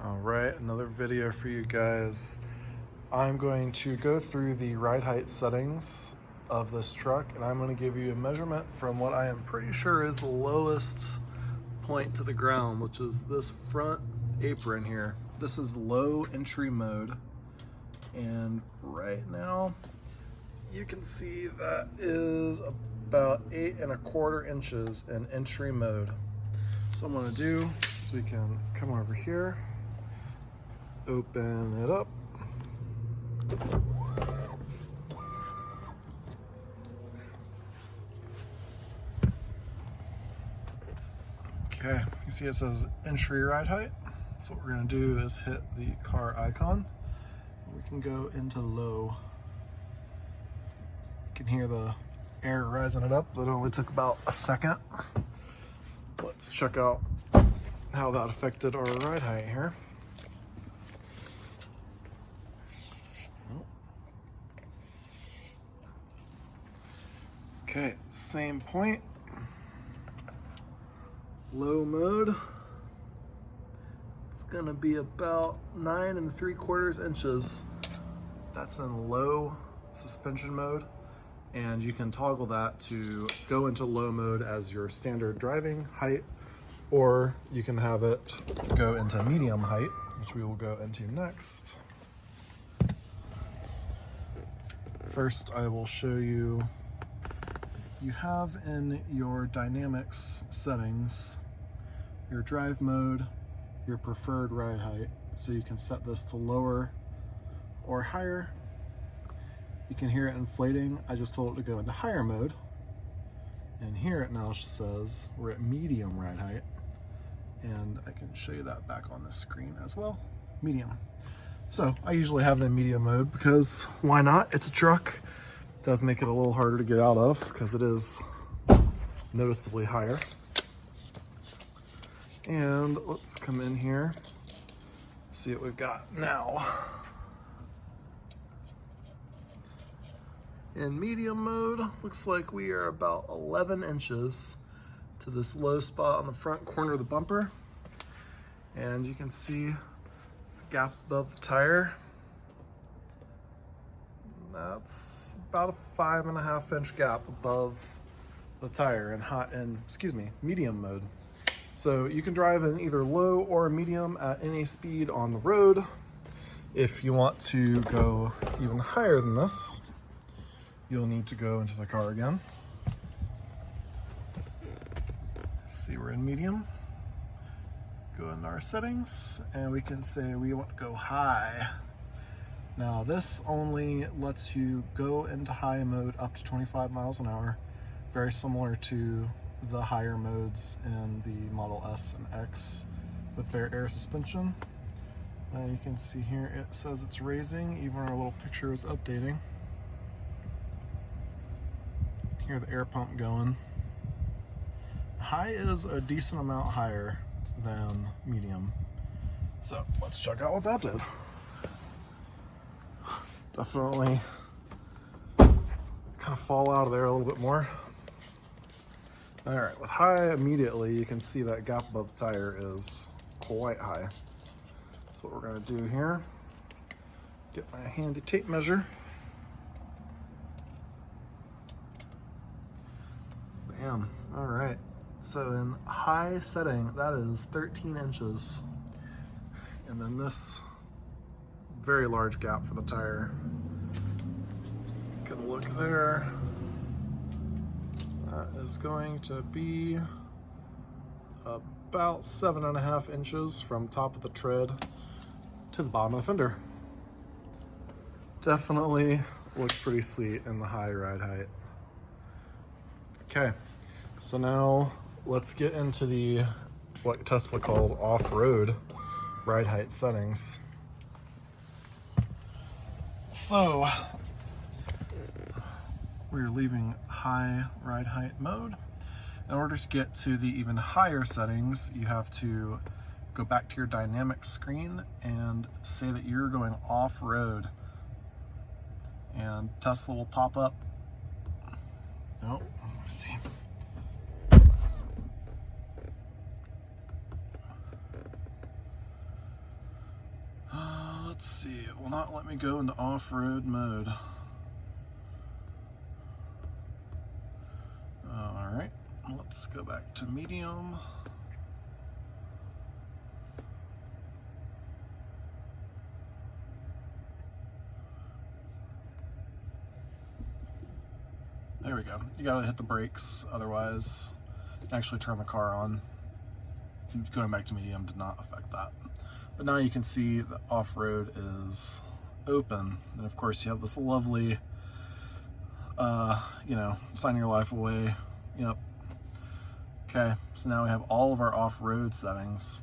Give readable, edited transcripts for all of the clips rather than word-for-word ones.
All right, another video for you guys. I'm going to go through the ride height settings of this truck, and I'm going to give you a measurement from what I am pretty sure is the lowest point to the ground, which is this front apron here. This is low entry mode, and right now you can see that is about 8¼ inches in entry mode. So what I'm going to do is we can come over here, open it up. Okay, you see it says entry ride height. So what we're gonna do is hit the car icon. We can go into low. You can hear the air rising it up. That only took about a second. Let's check out how that affected our ride height here. Okay, same point. Low mode. It's gonna be about 9¾ inches. That's in low suspension mode. And you can toggle that to go into low mode as your standard driving height, or you can have it go into medium height, which we will go into next. First, I will show you, you have in your dynamics settings, your drive mode, your preferred ride height. So you can set this to lower or higher. You can hear it inflating. I just told it to go into higher mode. And here it now says we're at medium ride height. And I can show you that back on the screen as well. Medium. So I usually have it in medium mode because why not? It's a truck. It does make it a little harder to get out of because it is noticeably higher. And let's come in here, see what we've got now. In medium mode, looks like we are about 11 inches to this low spot on the front corner of the bumper. And you can see the gap above the tire. That's about a 5½ inch gap above the tire in medium mode. So you can drive in either low or medium at any speed on the road. If you want to go even higher than this, you'll need to go into the car again. See, we're in medium. Go into our settings and we can say we want to go high. Now this only lets you go into high mode up to 25 miles an hour, very similar to the higher modes in the Model S and X with their air suspension. You can see here it says it's raising, even our little picture is updating. Hear the air pump going. High is a decent amount higher than medium. So let's check out what that did. Definitely kind of fall out of there a little bit more. All right, with high immediately, you can see that gap above the tire is quite high. So what we're gonna do here, get my handy tape measure. Bam, all right. So in high setting, that is 13 inches. And then this very large gap for the tire. You can look there. That is going to be about 7½ inches from top of the tread to the bottom of the fender. Definitely looks pretty sweet in the high ride height. Okay, so now let's get into the what Tesla calls off-road ride height settings. So we're leaving high ride height mode. In order to get to the even higher settings, you have to go back to your dynamic screen and say that you're going off-road. And Tesla will pop up. Oh, let's see. let's see, it will not let me go into off-road mode. All right, let's go back to medium. There we go. You gotta hit the brakes, otherwise you can actually turn the car on. Going back to medium did not affect that. But now you can see the off-road is open. And of course you have this lovely, you know, sign your life away. Yep. Okay, so now we have all of our off-road settings.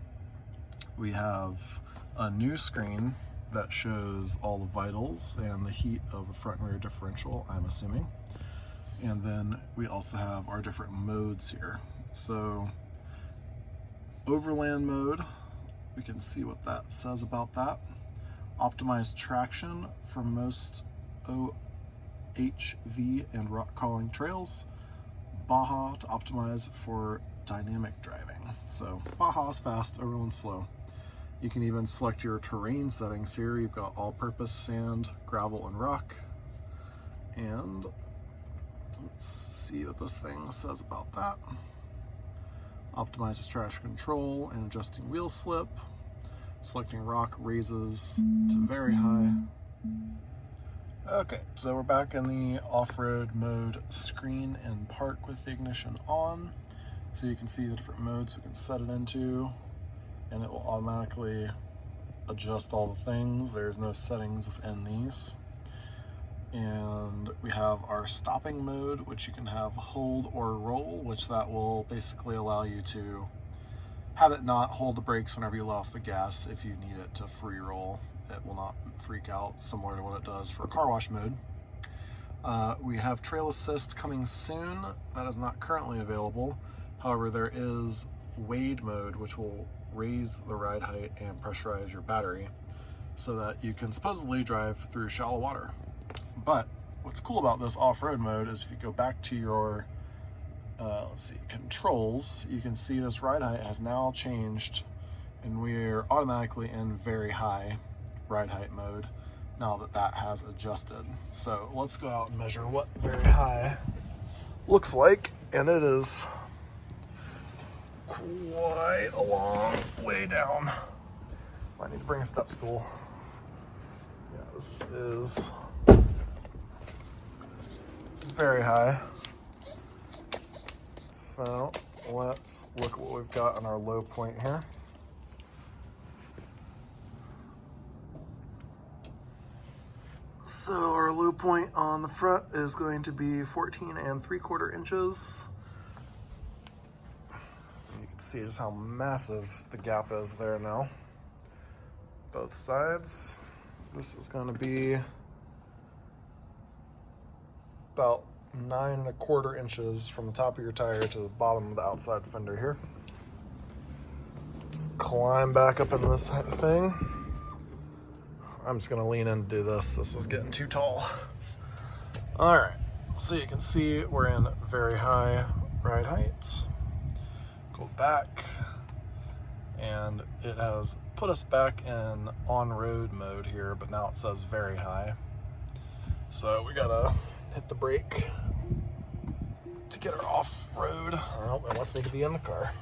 We have a new screen that shows all the vitals and the heat of a front and rear differential, I'm assuming. And then we also have our different modes here. So overland mode, we can see what that says about that. Optimized traction for most OHV and rock crawling trails. Baja to optimize for dynamic driving. So Baja is fast, overland's slow. You can even select your terrain settings here. You've got all-purpose sand, gravel, and rock. And let's see what this thing says about that. Optimizes traction control and adjusting wheel slip. Selecting rock raises to very high. Okay, so we're back in the off-road mode screen in park with the ignition on. So you can see the different modes we can set it into, and it will automatically adjust all the things. There's no settings within these. And we have our stopping mode, which you can have hold or roll, which that will basically allow you to have it not hold the brakes whenever you let off the gas. If you need it to free roll, it will not freak out, similar to what it does for car wash mode. We have trail assist coming soon. That is not currently available. However, there is wade mode, which will raise the ride height and pressurize your battery so that you can supposedly drive through shallow water. But what's cool about this off-road mode is if you go back to your let's see, controls, you can see this ride height has now changed and we're automatically in very high ride height mode now that that has adjusted. So let's go out and measure what very high looks like, and it is quite a long way down. I need to bring a step stool. Yeah, this is very high. So let's look at what we've got on our low point here. So our low point on the front is going to be 14 3/4 inches. You can see just how massive the gap is there now. Both sides. This is going to be about 9 1/4 inches from the top of your tire to the bottom of the outside fender here. Let's climb back up in this thing. I'm just gonna lean in and do this. This is getting too tall. All right, so you can see we're in very high ride height. Go back, and it has put us back in on-road mode here, but now it says very high. So we gotta hit the brake to get her off-road. Oh, it wants me to be in the car.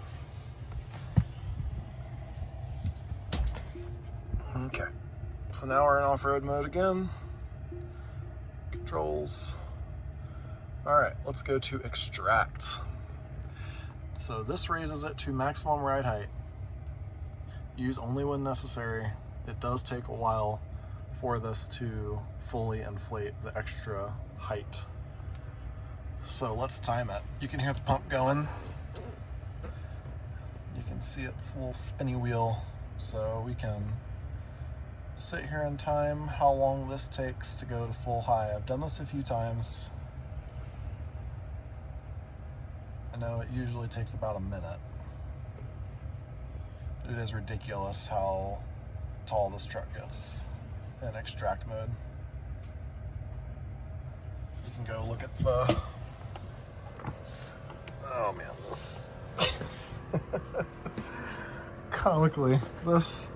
Okay, so now we're in off-road mode again. Controls. All right, let's go to extract. So this raises it to maximum ride height. Use only when necessary. It does take a while for this to fully inflate the extra height. So let's time it. You can hear the pump going. You can see its little spinny wheel. So we can sit here and time how long this takes to go to full high. I've done this a few times. I know it usually takes about a minute. But it is ridiculous how tall this truck gets in extract mode. You can go look at the, oh man, this comically, this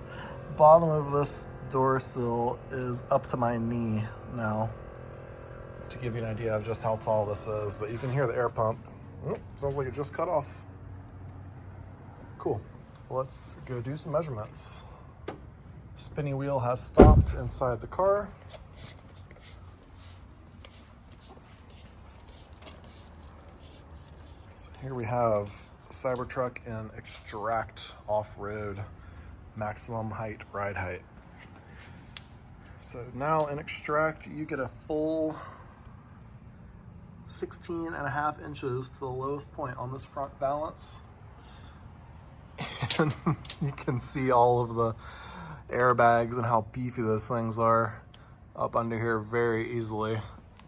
bottom of this door sill is up to my knee now, to give you an idea of just how tall this is. But you can hear the air pump. Oh, sounds like it just cut off. Cool. Let's go do some measurements. Spinny wheel has stopped inside the car. So here we have CyberTruck in Extract off-road maximum height, ride height. So now in Extract, you get a full 16.5 inches to the lowest point on this front valance. And you can see all of the airbags and how beefy those things are up under here very easily.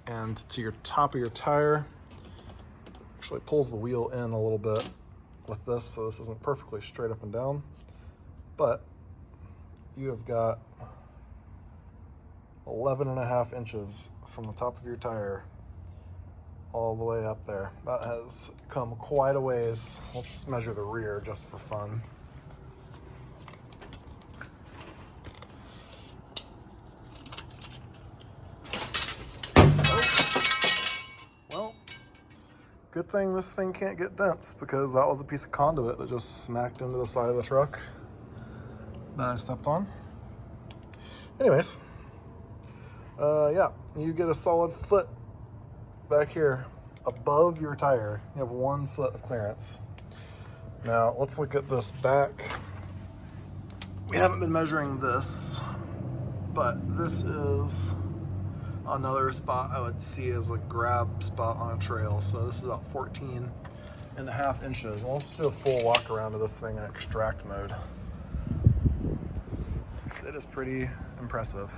And to your top of your tire, actually pulls the wheel in a little bit with this, so this isn't perfectly straight up and down, but you have got 11.5 inches from the top of your tire all the way up there. That has come quite a ways. Let's measure the rear just for fun. Well, good thing this thing can't get dents, because that was a piece of conduit that just smacked into the side of the truck that I stepped on. Anyways, yeah, you get a solid foot back here above your tire. You have 1 foot of clearance. Now let's look at this back. We haven't been measuring this, but this is another spot I would see as a grab spot on a trail. So this is about 14.5 inches. Let's do a full walk around of this thing in Extract mode. It is pretty impressive.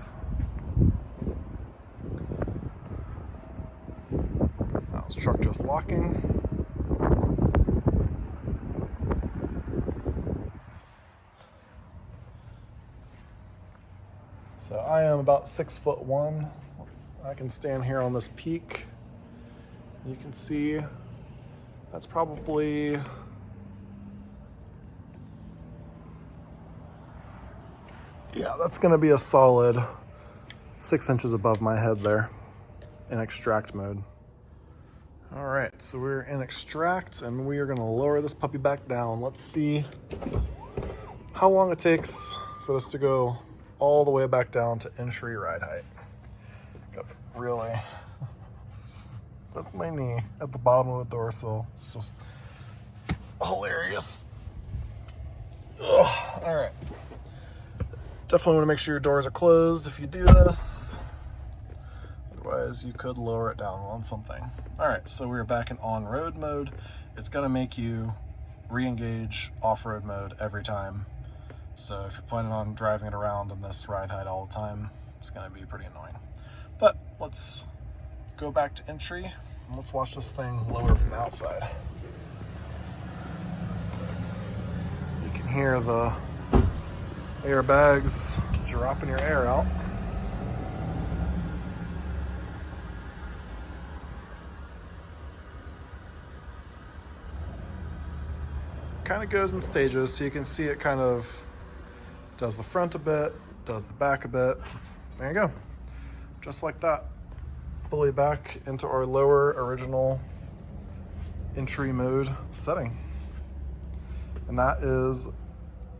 Now this truck just locking. So I am about 6'1". I can stand here on this peak. You can see that's probably that's gonna be a solid 6 inches above my head there in Extract mode. All right, so we're in Extract and we are gonna lower this puppy back down. Let's see how long it takes for this to go all the way back down to entry ride height. Got really, that's my knee at the bottom of the door sill. It's just hilarious. Ugh. All right. Definitely want to make sure your doors are closed if you do this. Otherwise, you could lower it down on something. All right, so we're back in on-road mode. It's gonna make you re-engage off-road mode every time. So if you're planning on driving it around in this ride height all the time, it's gonna be pretty annoying. But let's go back to entry and let's watch this thing lower from the outside. You can hear the airbags dropping your air out. Kind of goes in stages, so you can see it kind of does the front a bit, does the back a bit. There you go. Just like that. Fully back into our lower original entry mode setting. And that is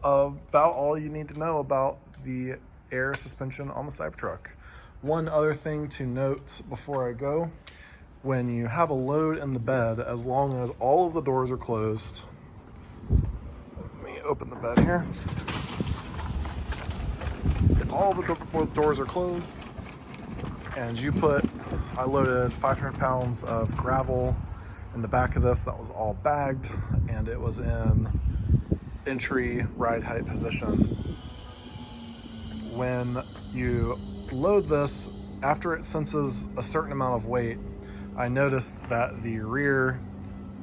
about all you need to know about the air suspension on the CyberTruck. One other thing to note before I go, when you have a load in the bed, as long as all of the doors are closed, let me open the bed here. If all the doors are closed and you I loaded 500 pounds of gravel in the back of this, that was all bagged and it was in entry ride height position. When you load this, after it senses a certain amount of weight, I noticed that the rear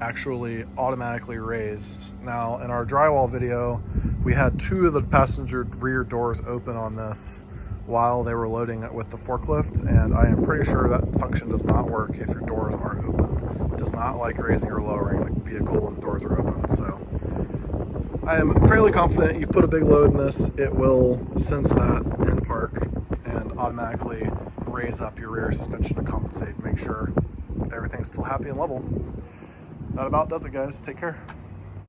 actually automatically raised. Now in our drywall video, we had 2 of the passenger rear doors open on this while they were loading it with the forklift, and I am pretty sure that function does not work if your doors aren't open. It does not like raising or lowering the vehicle when the doors are open. So I am fairly confident you put a big load in this, it will sense that in park and automatically raise up your rear suspension to compensate and make sure everything's still happy and level. That about does it, guys. Take care.